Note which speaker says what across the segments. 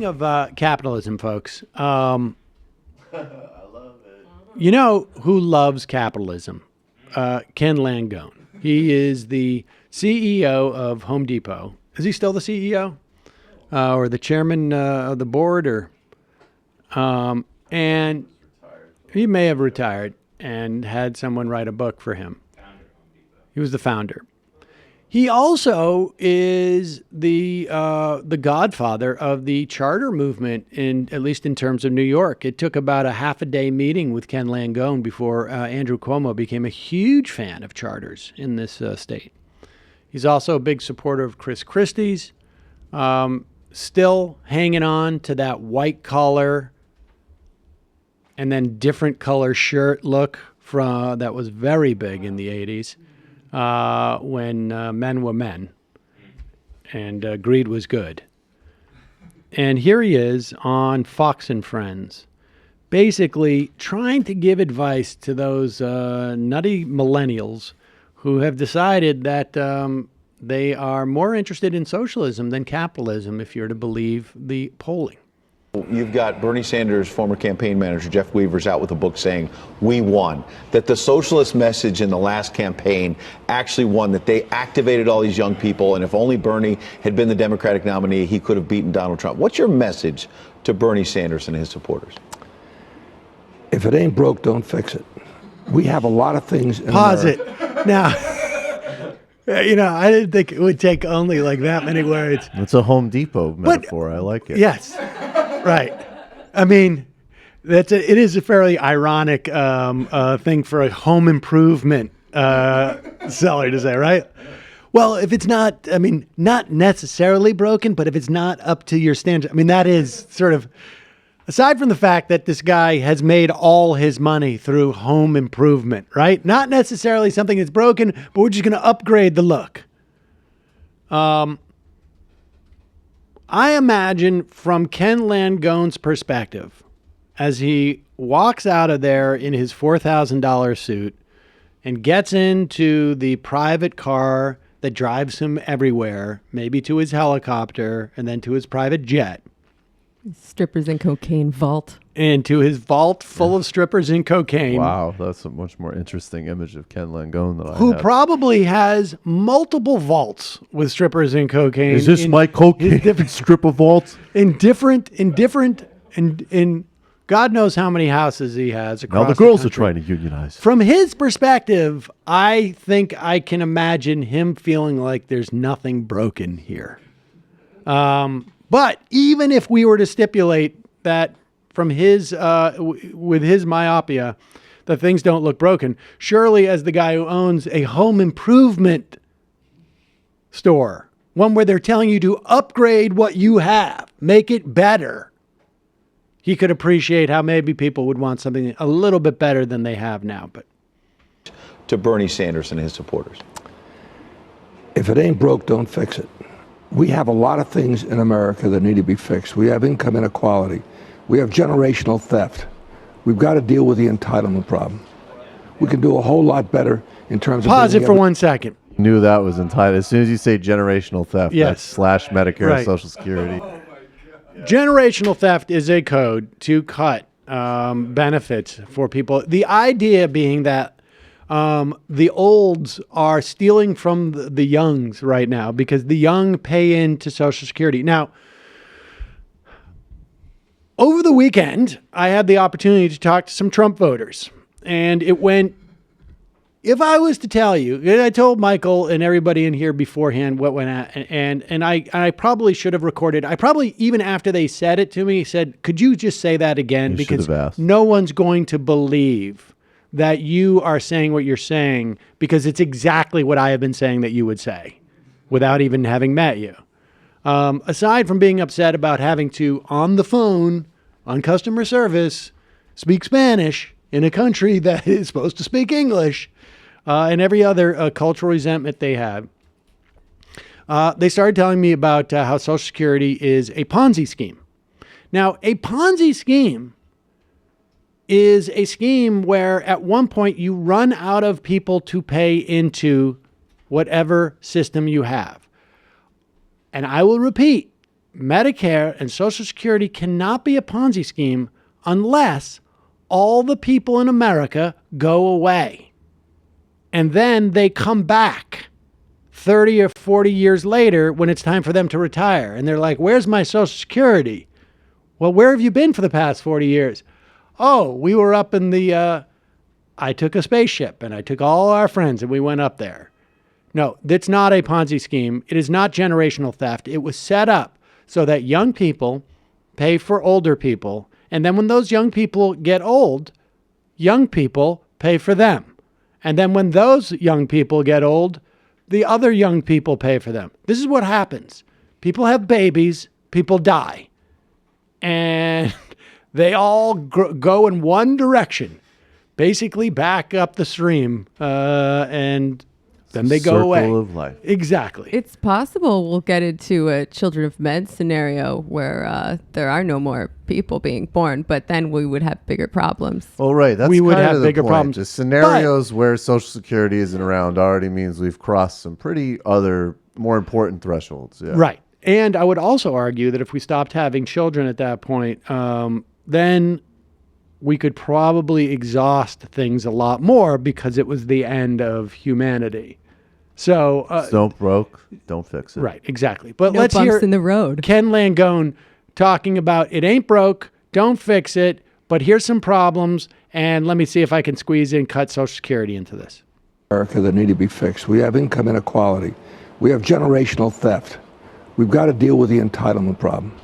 Speaker 1: Speaking of capitalism, folks,
Speaker 2: I love it.
Speaker 1: you know who loves capitalism? Ken Langone. He is the CEO of Home Depot. Is he still the CEO? Or the chairman of the board? And he may have retired and had someone write a book for him. He was the founder. He also is the godfather of the charter movement, at least in terms of New York. It took about a half a day meeting with Ken Langone before Andrew Cuomo became a huge fan of charters in this state. He's also a big supporter of Chris Christie's, still hanging on to that white collar and then different color shirt look that was very big in the 80s. When men were men and greed was good. And here he is on Fox and Friends, basically trying to give advice to those nutty millennials who have decided that they are more interested in socialism than capitalism, if you're to believe the polling.
Speaker 3: You've got Bernie Sanders' former campaign manager, Jeff Weaver's out with a book saying, we won. That the socialist message in the last campaign actually won, that they activated all these young people, and if only Bernie had been the Democratic nominee, he could have beaten Donald Trump. What's your message to Bernie Sanders and his supporters?
Speaker 4: If it ain't broke, don't fix it. We have a lot of things in
Speaker 1: Pause
Speaker 4: America.
Speaker 1: it. Now, you know, I didn't think it would take only like that many words.
Speaker 2: It's a Home Depot metaphor. I like it.
Speaker 1: Yes. Right. I mean, it is a fairly ironic thing for a home improvement seller to say, right? Well, if it's not, I mean, not necessarily broken, but if it's not up to your standard, I mean, that is sort of, aside from the fact that this guy has made all his money through home improvement, right? Not necessarily something that's broken, but we're just going to upgrade the look. I imagine from Ken Langone's perspective, as he walks out of there in his $4,000 suit and gets into the private car that drives him everywhere, maybe to his helicopter and then to his private jet.
Speaker 5: Strippers and cocaine vault.
Speaker 1: And to his vault full of strippers and cocaine.
Speaker 2: Wow, that's a much more interesting image of Ken Langone than I
Speaker 1: who
Speaker 2: had.
Speaker 1: probably has multiple vaults with strippers and cocaine.
Speaker 2: Is this my cocaine stripper vault?
Speaker 1: In God knows how many houses he has across
Speaker 2: Now the girls are
Speaker 1: country.
Speaker 2: trying to unionize.
Speaker 1: From his perspective, I think I can imagine him feeling like there's nothing broken here. But even if we were to stipulate that from his, with his myopia, that things don't look broken, surely as the guy who owns a home improvement store, one where they're telling you to upgrade what you have, make it better, he could appreciate how maybe people would want something a little bit better than they have now. But
Speaker 3: To Bernie Sanders and his supporters.
Speaker 4: If it ain't broke, don't fix it. We have a lot of things in America that need to be fixed. We have income inequality. We have generational theft. We've got to deal with the entitlement problem. We can do a whole lot better in terms of...
Speaker 1: Pause it for 1 second.
Speaker 2: Knew that was entitled. As soon as you say generational theft,
Speaker 1: Yes.
Speaker 2: that's slash Medicare,
Speaker 1: Right.
Speaker 2: Social Security.
Speaker 1: Generational theft is a code to cut benefits for people. The idea being that the olds are stealing from the youngs right now because the young pay into Social Security. Now, over the weekend, I had the opportunity to talk to some Trump voters, and it went, if I was to tell you, and I told Michael and everybody in here beforehand what went on, and I probably should have recorded. I probably, even after they said it to me, said, could you just say that again?
Speaker 2: You
Speaker 1: because
Speaker 2: should have asked.
Speaker 1: no one's going to believe that you are saying what you're saying because it's exactly what I have been saying that you would say without even having met you. Aside from being upset about having to, on the phone, on customer service, speak Spanish in a country that is supposed to speak English, and every other cultural resentment they have, they started telling me about how Social Security is a Ponzi scheme. Now, a Ponzi scheme is a scheme where at one point you run out of people to pay into whatever system you have. And I will repeat, Medicare and Social Security cannot be a Ponzi scheme unless all the people in America go away. And then they come back 30 or 40 years later when it's time for them to retire. And they're like, where's my Social Security? Well, where have you been for the past 40 years? Oh, we were up in the, I took a spaceship and I took all our friends and we went up there. No, that's not a Ponzi scheme. It is not generational theft. It was set up so that young people pay for older people. And then when those young people get old, young people pay for them. And then when those young people get old, the other young people pay for them. This is what happens. People have babies, people die. And they all go in one direction, basically back up the stream, and then they go away.
Speaker 2: Circle of life.
Speaker 1: Exactly.
Speaker 5: It's possible we'll get into a Children of Men scenario where there are no more people being born, but then we would have bigger problems.
Speaker 2: Well, right. That's
Speaker 1: We would
Speaker 2: kind
Speaker 1: have
Speaker 2: of the
Speaker 1: bigger
Speaker 2: point.
Speaker 1: problems.
Speaker 2: The scenarios where Social Security isn't around already means we've crossed some pretty other more important thresholds. Yeah.
Speaker 1: Right. And I would also argue that if we stopped having children at that point, then we could probably exhaust things a lot more because it was the end of humanity. So
Speaker 2: Don't broke, don't fix it.
Speaker 1: right, exactly. But
Speaker 5: No
Speaker 1: let's
Speaker 5: bumps
Speaker 1: hear
Speaker 5: in the road.
Speaker 1: Ken Langone talking about it ain't broke, don't fix it, but here's some problems, and let me see if I can squeeze in cut Social Security into this.
Speaker 4: America that need to be fixed. We have income inequality. We have generational theft. We've got to deal with the entitlement problem.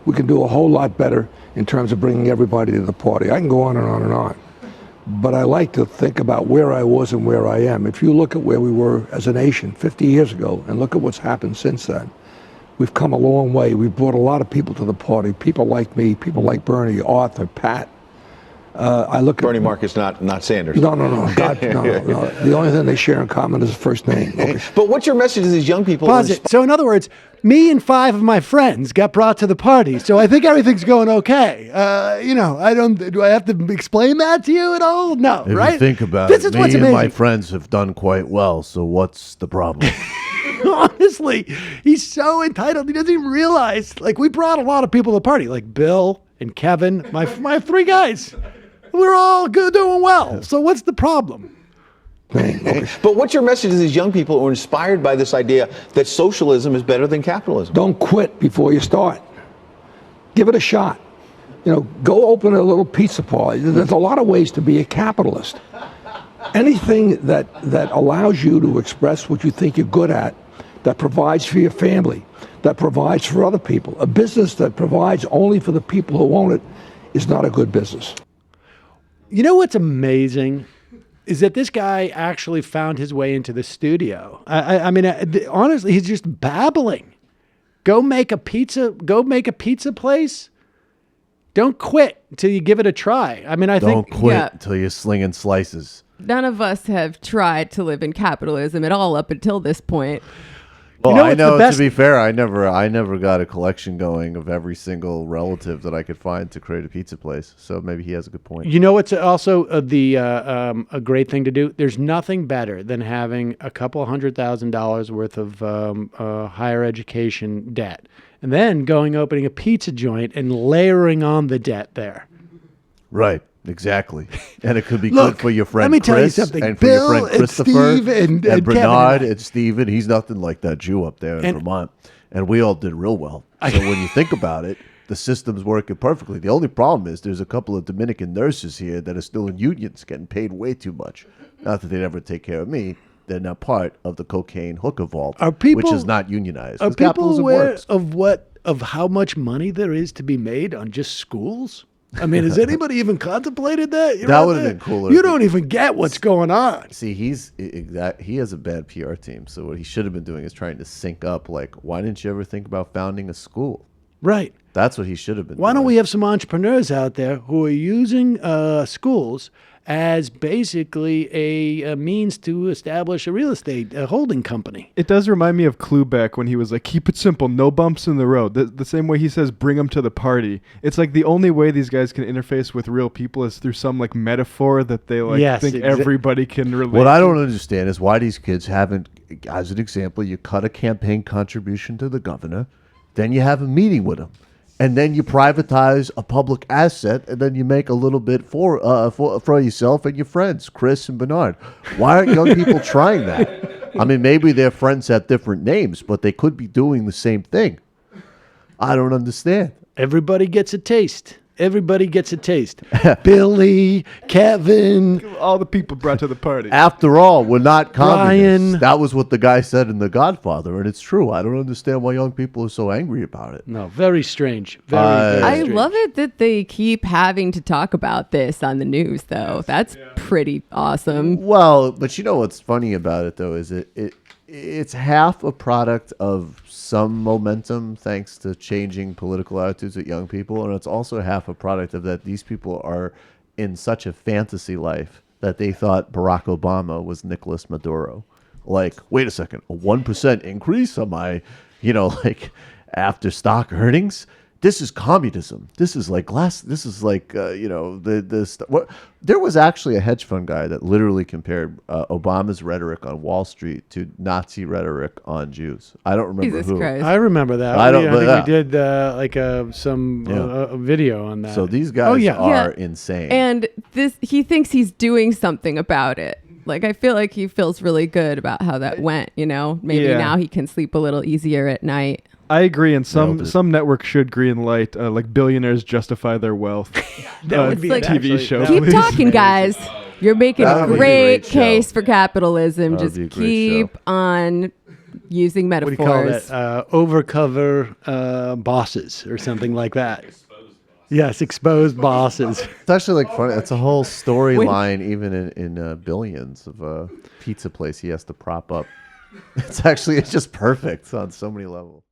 Speaker 4: We can do a whole lot better in terms of bringing everybody to the party. I can go on and on and on. But I like to think about where I was and where I am. If you look at where we were as a nation 50 years ago and look at what's happened since then, we've come a long way. We've brought a lot of people to the party, people like me, people like Bernie, Arthur, Pat. I look
Speaker 3: Bernie
Speaker 4: at
Speaker 3: Marcus, not Sanders.
Speaker 4: No. God, no. The only thing they share in common is the first name. Okay.
Speaker 3: But what's your message to these young people?
Speaker 1: Pause it. So in other words, me and 5 of my friends got brought to the party, so I think everything's going okay. Do I have to explain that to you at all? No,
Speaker 2: If
Speaker 1: right?
Speaker 2: you think about
Speaker 1: this
Speaker 2: it,
Speaker 1: is
Speaker 2: me
Speaker 1: what's
Speaker 2: and
Speaker 1: amazing.
Speaker 2: my friends have done quite well, so what's the problem?
Speaker 1: Honestly, he's so entitled. He doesn't even realize. Like, we brought a lot of people to the party, like Bill and Kevin, my 3 guys. We're all good, doing well. So what's the problem?
Speaker 3: But what's your message to these young people who are inspired by this idea that socialism is better than capitalism?
Speaker 4: Don't quit before you start. Give it a shot. Go open a little pizza parlor. There's a lot of ways to be a capitalist. Anything that allows you to express what you think you're good at, that provides for your family, that provides for other people. A business that provides only for the people who own it is not a good business.
Speaker 1: You know what's amazing is that this guy actually found his way into the studio. I mean, honestly, he's just babbling. Go make a pizza place. Don't quit until you give it a try. I mean,
Speaker 2: Don't quit
Speaker 5: Yeah.
Speaker 2: until you're slinging slices.
Speaker 5: None of us have tried to live in capitalism at all up until this point.
Speaker 2: Well,
Speaker 1: know
Speaker 2: I
Speaker 1: what's the
Speaker 2: know,
Speaker 1: best-
Speaker 2: to be fair, I never got a collection going of every single relative that I could find to create a pizza place. So maybe he has a good point.
Speaker 1: You know what's also a great thing to do? There's nothing better than having a couple $100,000 worth of higher education debt, and then opening a pizza joint and layering on the debt there.
Speaker 2: Right, exactly. And it could be
Speaker 1: Look,
Speaker 2: good for your friend
Speaker 1: let me tell you
Speaker 2: Chris
Speaker 1: something.
Speaker 2: and for
Speaker 1: Bill
Speaker 2: your friend
Speaker 1: and
Speaker 2: Christopher
Speaker 1: Steve and
Speaker 2: Bernard
Speaker 1: Kevin
Speaker 2: and Steven. He's nothing like that Jew up there in
Speaker 1: And-
Speaker 2: Vermont. And we all did real well. So when you think about it, the system's working perfectly. The only problem is there's a couple of Dominican nurses here that are still in unions getting paid way too much. Not that they'd ever take care of me. They're not part of the cocaine hooker vault, which is not unionized.
Speaker 1: Are
Speaker 2: 'Cause
Speaker 1: people
Speaker 2: capitalism
Speaker 1: aware
Speaker 2: works.
Speaker 1: of how much money there is to be made on just schools? I mean, has anybody even contemplated that? You're
Speaker 2: That
Speaker 1: out
Speaker 2: would've
Speaker 1: there,
Speaker 2: been cooler
Speaker 1: You
Speaker 2: if
Speaker 1: don't even get what's going on.
Speaker 2: See, he has a bad PR team. So what he should have been doing is trying to sync up. Like, why didn't you ever think about founding a school?
Speaker 1: Right.
Speaker 2: That's what he should have been.
Speaker 1: Why don't
Speaker 2: doing.
Speaker 1: we have some entrepreneurs out there who are using schools as basically a means to establish a real estate holding company?
Speaker 6: It does remind me of Klubeck when he was like, keep it simple, no bumps in the road. The same way he says, bring them to the party. It's like the only way these guys can interface with real people is through some like metaphor that they like
Speaker 1: Yes,
Speaker 6: think everybody can relate
Speaker 2: What I
Speaker 6: to.
Speaker 2: don't understand is why these kids haven't, as an example, you cut a campaign contribution to the governor. Then you have a meeting with them. And then you privatize a public asset, and then you make a little bit for yourself and your friends, Chris and Bernard. Why aren't young people trying that? I mean, maybe their friends have different names, but they could be doing the same thing. I don't understand.
Speaker 1: Everybody gets a taste. Everybody gets a taste. Billy, Kevin,
Speaker 6: All the people brought to the party.
Speaker 2: After all, we're not communists.
Speaker 1: Ryan.
Speaker 2: That was what the guy said in The Godfather, and it's true. I don't understand why young people are so angry about it.
Speaker 1: No, very strange. Very
Speaker 5: I
Speaker 1: strange.
Speaker 5: love it that they keep having to talk about this on the news, though. That's pretty awesome.
Speaker 2: Well, but you know what's funny about it, though, is it's half a product of some momentum thanks to changing political attitudes with young people, and it's also half a product of that these people are in such a fantasy life that they thought Barack Obama was Nicolas Maduro. Like, wait a second, a 1% increase on my, like after stock earnings? This is communism. This is like there was actually a hedge fund guy that literally compared Obama's rhetoric on Wall Street to Nazi rhetoric on Jews. I don't remember
Speaker 5: Jesus
Speaker 2: who.
Speaker 5: Christ.
Speaker 1: I remember that.
Speaker 2: I don't-
Speaker 1: I think
Speaker 2: yeah.
Speaker 1: we did a video on that.
Speaker 2: So these guys are insane.
Speaker 5: And he thinks he's doing something about it. Like, I feel like he feels really good about how that went, Maybe
Speaker 6: Yeah.
Speaker 5: now he can sleep a little easier at night.
Speaker 6: I agree, and
Speaker 2: Nailed it.
Speaker 6: some networks should green light, like billionaires justify their wealth.
Speaker 1: That would be
Speaker 5: like-
Speaker 6: TV show.
Speaker 1: that
Speaker 5: Keep
Speaker 1: would be
Speaker 5: talking,
Speaker 1: amazing.
Speaker 5: guys. You're making
Speaker 2: That
Speaker 5: a
Speaker 2: would be a
Speaker 5: great
Speaker 2: great show.
Speaker 5: case for capitalism.
Speaker 2: That would
Speaker 5: Just
Speaker 2: be a great
Speaker 5: keep
Speaker 2: show.
Speaker 5: on using
Speaker 1: What do you call
Speaker 5: metaphors.
Speaker 1: that? Overcover bosses or something like that. Yes, exposed bosses.
Speaker 2: It's actually like funny. It's a whole storyline, even in Billions, of a pizza place he has to prop up. It's just perfect on so many levels.